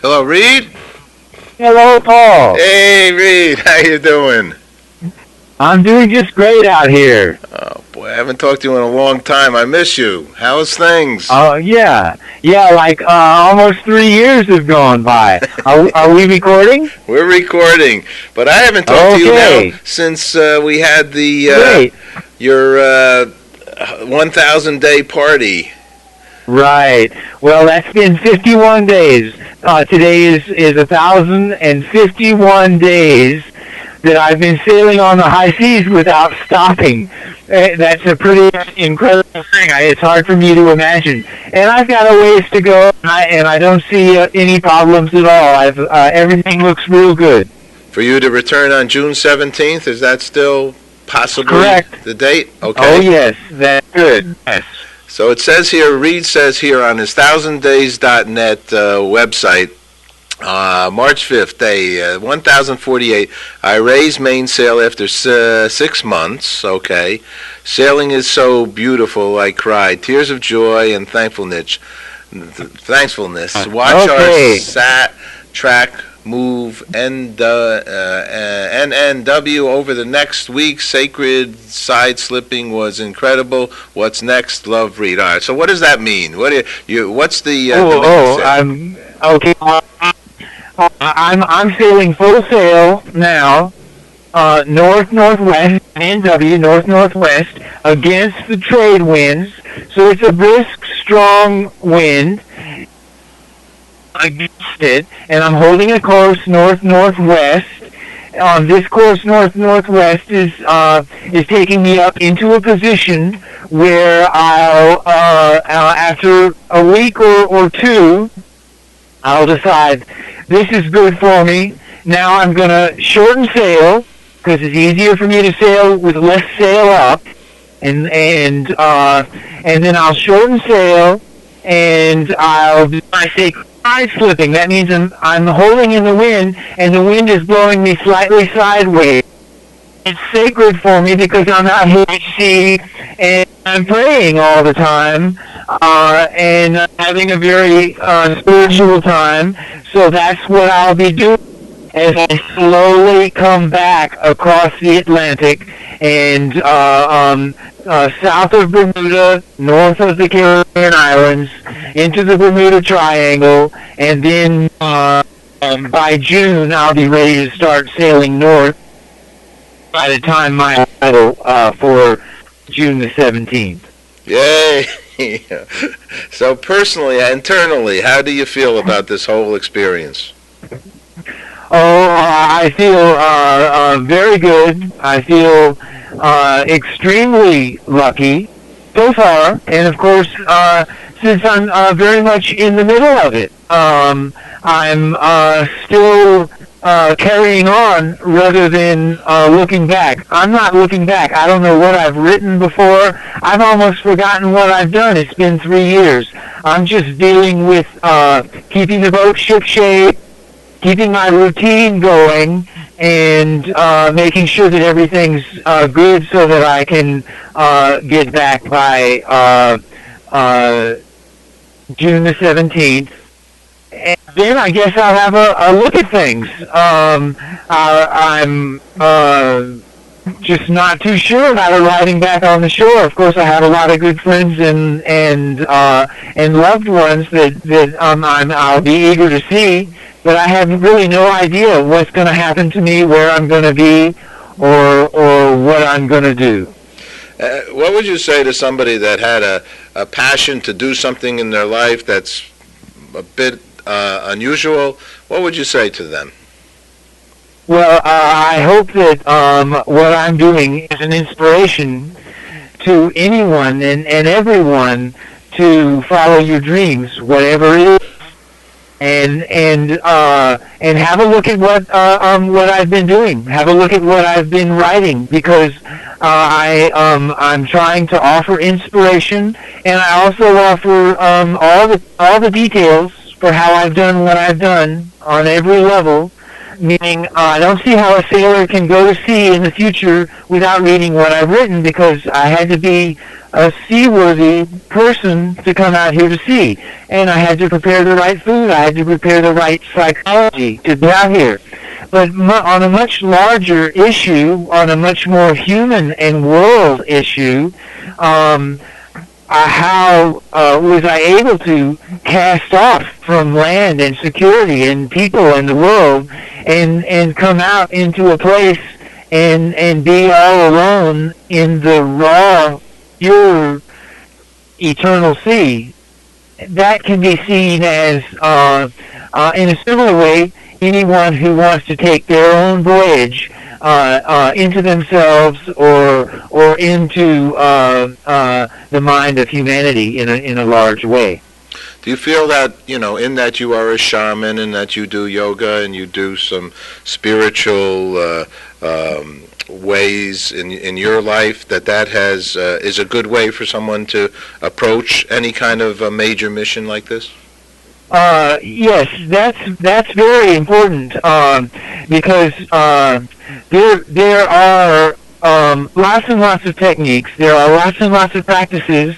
Hello, Reid. Hello, Paul. Hey, Reid. How you doing? I'm doing just great out here. Oh boy, I haven't talked to you in a long time. I miss you. How's things? Oh, yeah. Like almost 3 years have gone by. Are we recording? We're recording, but I haven't talked to you now since we had the your 1,000 day party. Right. Well, that's been 51 days. Today is 1,051 days that I've been sailing on the high seas without stopping. That's a pretty incredible thing. It's hard for me to imagine. And I've got a ways to go, and I don't see any problems at all. Everything looks real good. For you to return on June 17th, is that still possibly correct? The date? Okay. Oh, yes, that's good. Yes. So it says here, Reid says here on his 1000days.net website, March 5th, day 1048, I raised mainsail after 6 months, okay. Sailing is so beautiful, I cried. Tears of joy and thankfulness. Watch our TRAC move NNW over the next week. Sacred side slipping was incredible. What's next? Love, Reid. All right. So what does that mean? What's the? Okay. I'm sailing full sail now, north-northwest, NW, north-northwest, against the trade winds. So it's a brisk, strong wind against it, and I'm holding a course north-northwest. This course north-northwest is taking me up into a position where I'll, after a week or two, I'll decide this is good for me. Now I'm going to shorten sail because it's easier for me to sail with less sail up, and then I'll shorten sail and I'll do my sacred side slipping. That means I'm holding in the wind and the wind is blowing me slightly sideways. It's sacred for me because I'm out here at sea and I'm praying all the time and having a very spiritual time. So that's what I'll be doing as I slowly come back across the Atlantic and south of Bermuda, north of the Caribbean Islands, into the Bermuda Triangle, and then by June I'll be ready to start sailing north by the time my title for June the 17th. Yay! So personally, internally, how do you feel about this whole experience? Oh, I feel very good. I feel extremely lucky so far, and of course, since I'm very much in the middle of it, I'm still carrying on rather than looking back. I'm not looking back. I don't know what I've written before. I've almost forgotten what I've done. It's been 3 years. I'm just dealing with keeping the boat shipshape, keeping my routine going, and making sure that everything's good so that I can get back by June the 17th. And then I guess I'll have a look at things. I'm just not too sure about arriving back on the shore. Of course, I have a lot of good friends and loved ones that I'll be eager to see. But I have really no idea what's going to happen to me, where I'm going to be, or what I'm going to do. What would you say to somebody that had a passion to do something in their life that's a bit unusual? What would you say to them? Well, I hope that what I'm doing is an inspiration to anyone and everyone to follow your dreams, whatever it is. And have a look at what I've been doing. Have a look at what I've been writing, because I'm trying to offer inspiration, and I also offer all the details for how I've done what I've done on every level, meaning I don't see how a sailor can go to sea in the future without reading what I've written, because I had to be a seaworthy person to come out here to sea. And I had to prepare the right food. I had to prepare the right psychology to be out here. But on a much larger issue, on a much more human and world issue, how was I able to cast off from land and security and people and the world and come out into a place and be all alone in the raw, pure, eternal sea? That can be seen as, in a similar way, anyone who wants to take their own voyage into themselves or into the mind of humanity in a large way. Do you feel that, in that you are a shaman and that you do yoga and you do some spiritual ways in your life, that has is a good way for someone to approach any kind of a major mission like this? Yes, that's very important, because there are lots and lots of techniques. There are lots and lots of practices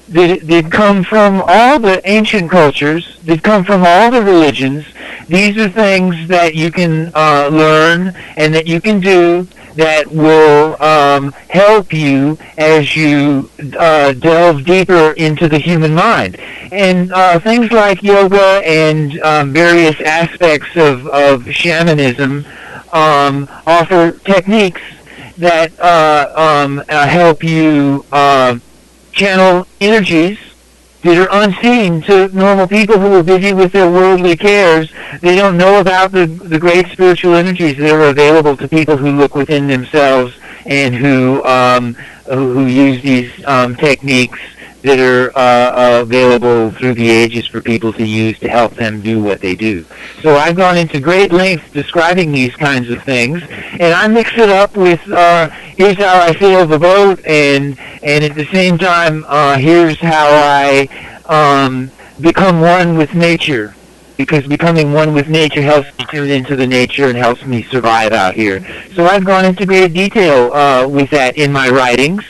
that come from all the ancient cultures, that come from all the religions. These are things that you can learn and that you can do that will help you as you delve deeper into the human mind. And things like yoga and various aspects of shamanism offer techniques that help you channel energies that are unseen to normal people who are busy with their worldly cares. They don't know about the great spiritual energies that are available to people who look within themselves and who use these techniques that are available through the ages for people to use to help them do what they do. So I've gone into great lengths describing these kinds of things, and I mix it up with here's how I sail the boat, and at the same time here's how I become one with nature, because becoming one with nature helps me tune into the nature and helps me survive out here. So I've gone into great detail with that in my writings.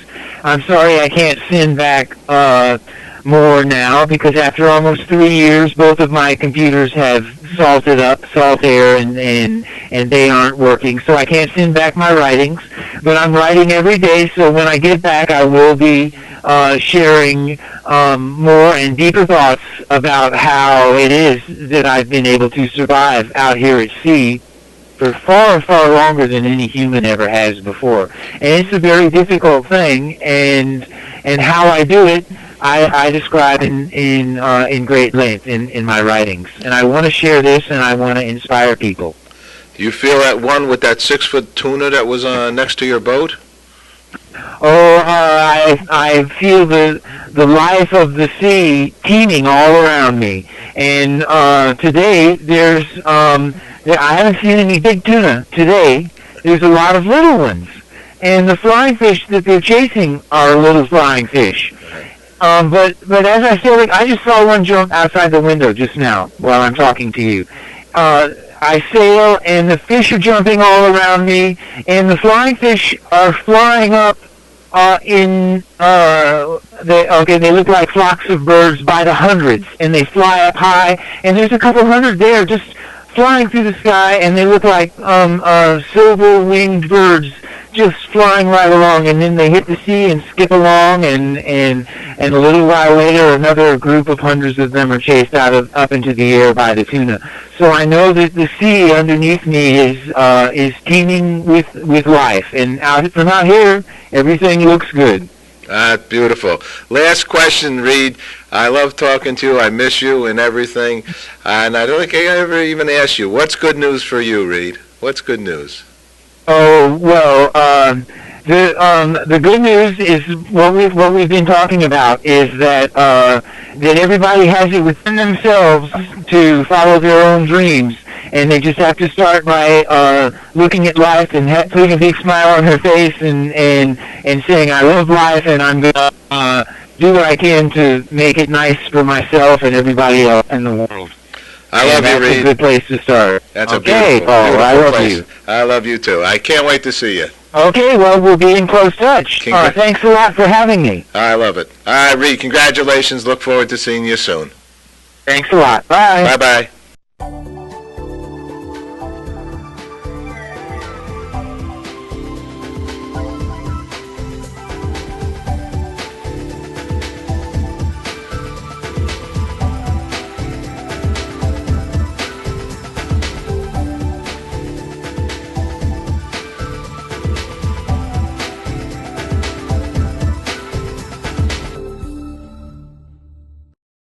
I'm sorry I can't send back more now, because after almost 3 years, both of my computers have salted up, salt air, and they aren't working. So I can't send back my writings, but I'm writing every day, so when I get back, I will be sharing more and deeper thoughts about how it is that I've been able to survive out here at sea for far, far longer than any human ever has before. And it's a very difficult thing, and how I do it, I describe in great length in my writings. And I want to share this, and I want to inspire people. Do you feel at one with that 6-foot tuna that was next to your boat? Oh, I feel the life of the sea teeming all around me. And today there's I haven't seen any big tuna today. There's a lot of little ones, and the flying fish that they're chasing are little flying fish. But as I said, I just saw one jump outside the window just now while I'm talking to you. I sail, and the fish are jumping all around me, and the flying fish are flying up they look like flocks of birds by the hundreds, and they fly up high, and there's a couple hundred there just flying through the sky, and they look like silver-winged birds just flying right along, and then they hit the sea and skip along, and a little while later, another group of hundreds of them are chased up into the air by the tuna. So I know that the sea underneath me is teeming with life, and from out here, everything looks good. Beautiful. Last question, Reid. I love talking to you. I miss you and everything. And I don't think I ever even asked you, what's good news for you, Reid? What's good news? Oh, well, the good news is what we've been talking about is that everybody has it within themselves to follow their own dreams. And they just have to start by looking at life and putting a big smile on her face and saying, I love life, and I'm going to do what I can to make it nice for myself and everybody else in the world. I love you, That's a Reid. good place to start. That's a Okay, beautiful, Paul, beautiful I love place. you. I love you too. I can't wait to see you. Okay, well, we'll be in close touch. Thanks a lot for having me. I love it. All right, Reid, congratulations. Look forward to seeing you soon. Thanks a lot. Bye. Bye-bye.